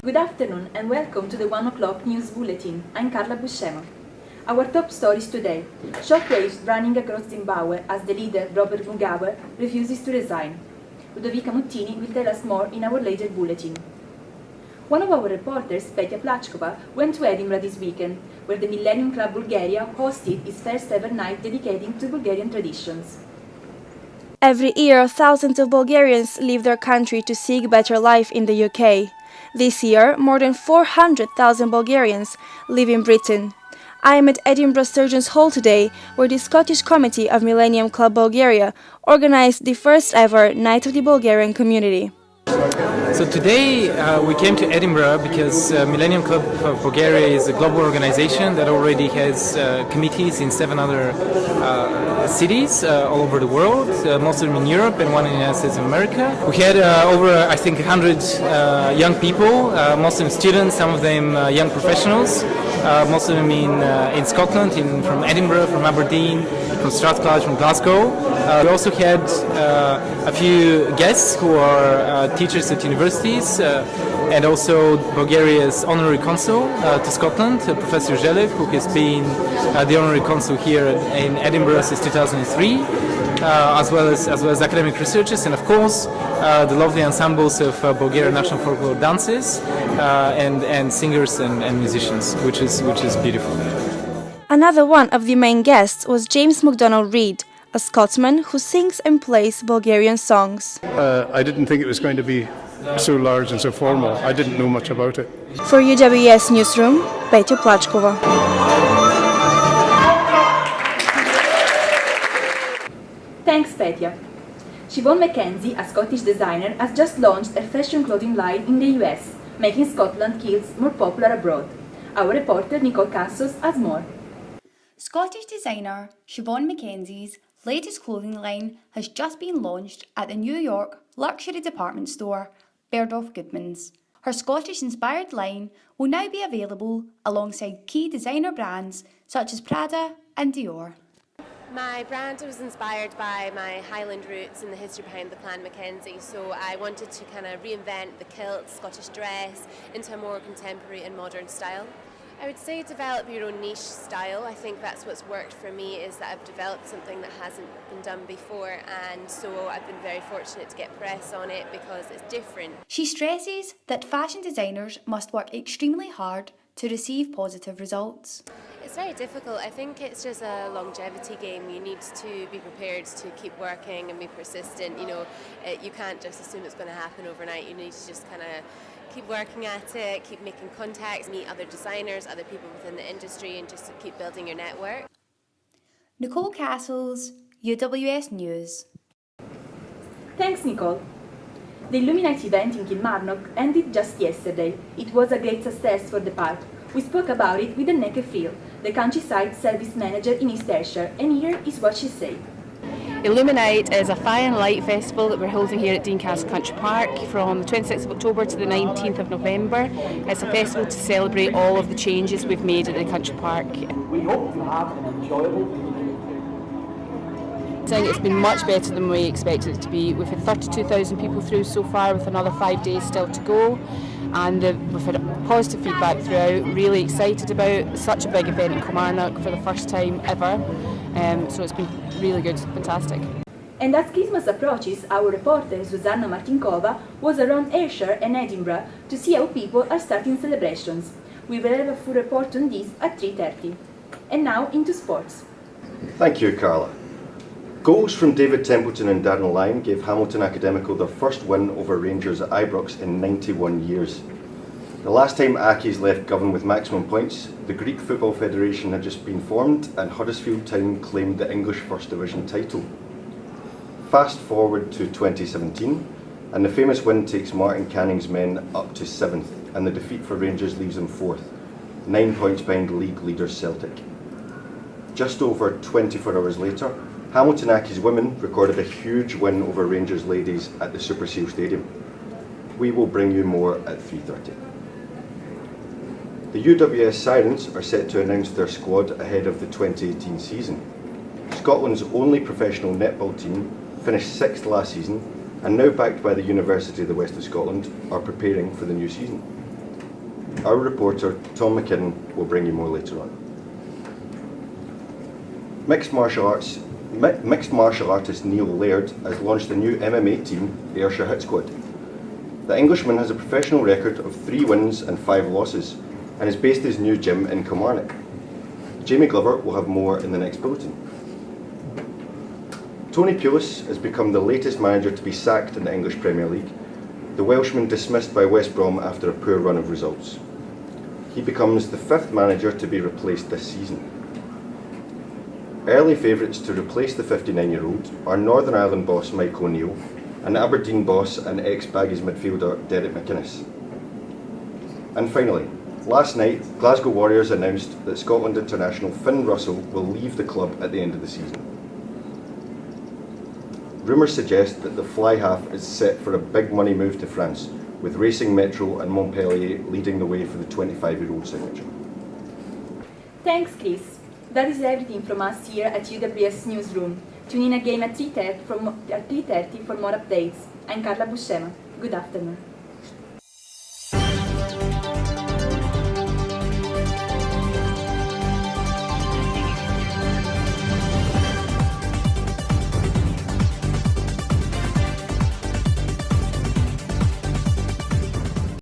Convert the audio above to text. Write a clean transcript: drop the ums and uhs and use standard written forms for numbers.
Good afternoon and welcome to the 1 o'clock news bulletin. I'm Carla Buscema. Our top stories today: shockwaves running across Zimbabwe as the leader, Robert Mugabe, refuses to resign. Ludovica Muttini will tell us more in our later bulletin. One of our reporters, Petja Plachkova, went to Edinburgh this weekend, where the Millennium Club Bulgaria hosted its first ever night dedicating to Bulgarian traditions. Every year, thousands of Bulgarians leave their country to seek better life in the UK. This year, more than 400,000 Bulgarians live in Britain. I am at Edinburgh Surgeons' Hall today, where the Scottish Committee of Millennium Club Bulgaria organized the first ever Night of the Bulgarian Community. So today we came to Edinburgh because Millennium Club of Bulgaria is a global organization that already has committees in 7 other cities all over the world, most of them in Europe and one in the United States of America. We had over, I think, 100 young people, most of them students, some of them young professionals, most of them in Scotland, from Edinburgh, from Aberdeen, from Strathclyde, from Glasgow. We also had a few guests who are teachers at universities and also Bulgaria's honorary consul to Scotland, Professor Zhelev, who has been the honorary consul here in Edinburgh since 2003, as well as academic researchers, and of course the lovely ensembles of Bulgarian national folklore dances and singers and musicians, which is beautiful. Another one of the main guests was James MacDonald Reid, a Scotsman who sings and plays Bulgarian songs. I didn't think it was going to be so large and so formal. I didn't know much about it. For UWS Newsroom, Petja Plachkova. Thanks, Petja. Siobhan Mackenzie, a Scottish designer, has just launched a fashion clothing line in the US, making Scotland kilts more popular abroad. Our reporter Nicole Cassos has more. Scottish designer Siobhan Mackenzie's latest clothing line has just been launched at the New York luxury department store Bergdorf Goodman's. Her Scottish-inspired line will now be available alongside key designer brands such as Prada and Dior. My brand was inspired by my Highland roots and the history behind the Clan Mackenzie, so I wanted to kind of reinvent the kilt, Scottish dress, into a more contemporary and modern style. I would say develop your own niche style. I think that's what's worked for me, is that I've developed something that hasn't been done before, and so I've been very fortunate to get press on it because it's different. She stresses that fashion designers must work extremely hard to receive positive results. It's very difficult. I think it's just a longevity game. You need to be prepared to keep working and be persistent. You can't just assume it's going to happen overnight. You need to just kind of keep working at it, keep making contacts, meet other designers, other people within the industry, and just keep building your network. Nicole Castles, UWS News. Thanks, Nicole. The Illuminati event in Kilmarnock ended just yesterday. It was a great success for the park. We spoke about it with Anneke Friel, the countryside service manager in East Ayrshire, and here is what she said. Illuminate is a fire and light festival that we're holding here at Castle Country Park from the 26th of October to the 19th of November. It's a festival to celebrate all of the changes we've made at the country park. We hope you have an enjoyable It's been much better than we expected it to be. We've had 32,000 people through so far, with another 5 days still to go, and we've had positive feedback throughout. Really excited about such a big event in Kilmarnock for the first time ever, so it's been really good, fantastic. And as Christmas approaches, our reporter Susanna Martinkova was around Ayrshire and Edinburgh to see how people are starting celebrations. We will have a full report on this at 3:30. And now into sports. Thank you, Carla. Goals from David Templeton and Darren Lyon gave Hamilton Academical their first win over Rangers at Ibrox in 91 years. The last time Accies left Govan with maximum points, the Greek Football Federation had just been formed and Huddersfield Town claimed the English First Division title. Fast forward to 2017, and the famous win takes Martin Canning's men up to 7th, and the defeat for Rangers leaves them 4th, 9 points behind league leaders Celtic. Just over 24 hours later, Hamilton Accies women recorded a huge win over Rangers ladies at the Super Seal Stadium. We will bring you more at 3:30. The UWS Sirens are set to announce their squad ahead of the 2018 season. Scotland's only professional netball team finished 6th last season and now backed by the University of the West of Scotland are preparing for the new season. Our reporter, Tom McKinnon, will bring you more later on. Mixed martial artist Neil Laird has launched a new MMA team, Ayrshire Hit Squad. The Englishman has a professional record of 3 wins and 5 losses and is based his new gym in Kilmarnock. Jamie Glover will have more in the next bulletin. Tony Pulis has become the latest manager to be sacked in the English Premier League, the Welshman dismissed by West Brom after a poor run of results. He becomes the 5th manager to be replaced this season. Early favourites to replace the 59-year-old are Northern Ireland boss Mike O'Neill and Aberdeen boss and ex-Baggies midfielder Derek McInnes. And finally, last night, Glasgow Warriors announced that Scotland international Finn Russell will leave the club at the end of the season. Rumours suggest that the fly half is set for a big money move to France, with Racing Metro and Montpellier leading the way for the 25-year-old signature. Thanks, Chris. That is everything from us here at UWS Newsroom. Tune in again at 3:30 for more updates. I'm Carla Buscema. Good afternoon.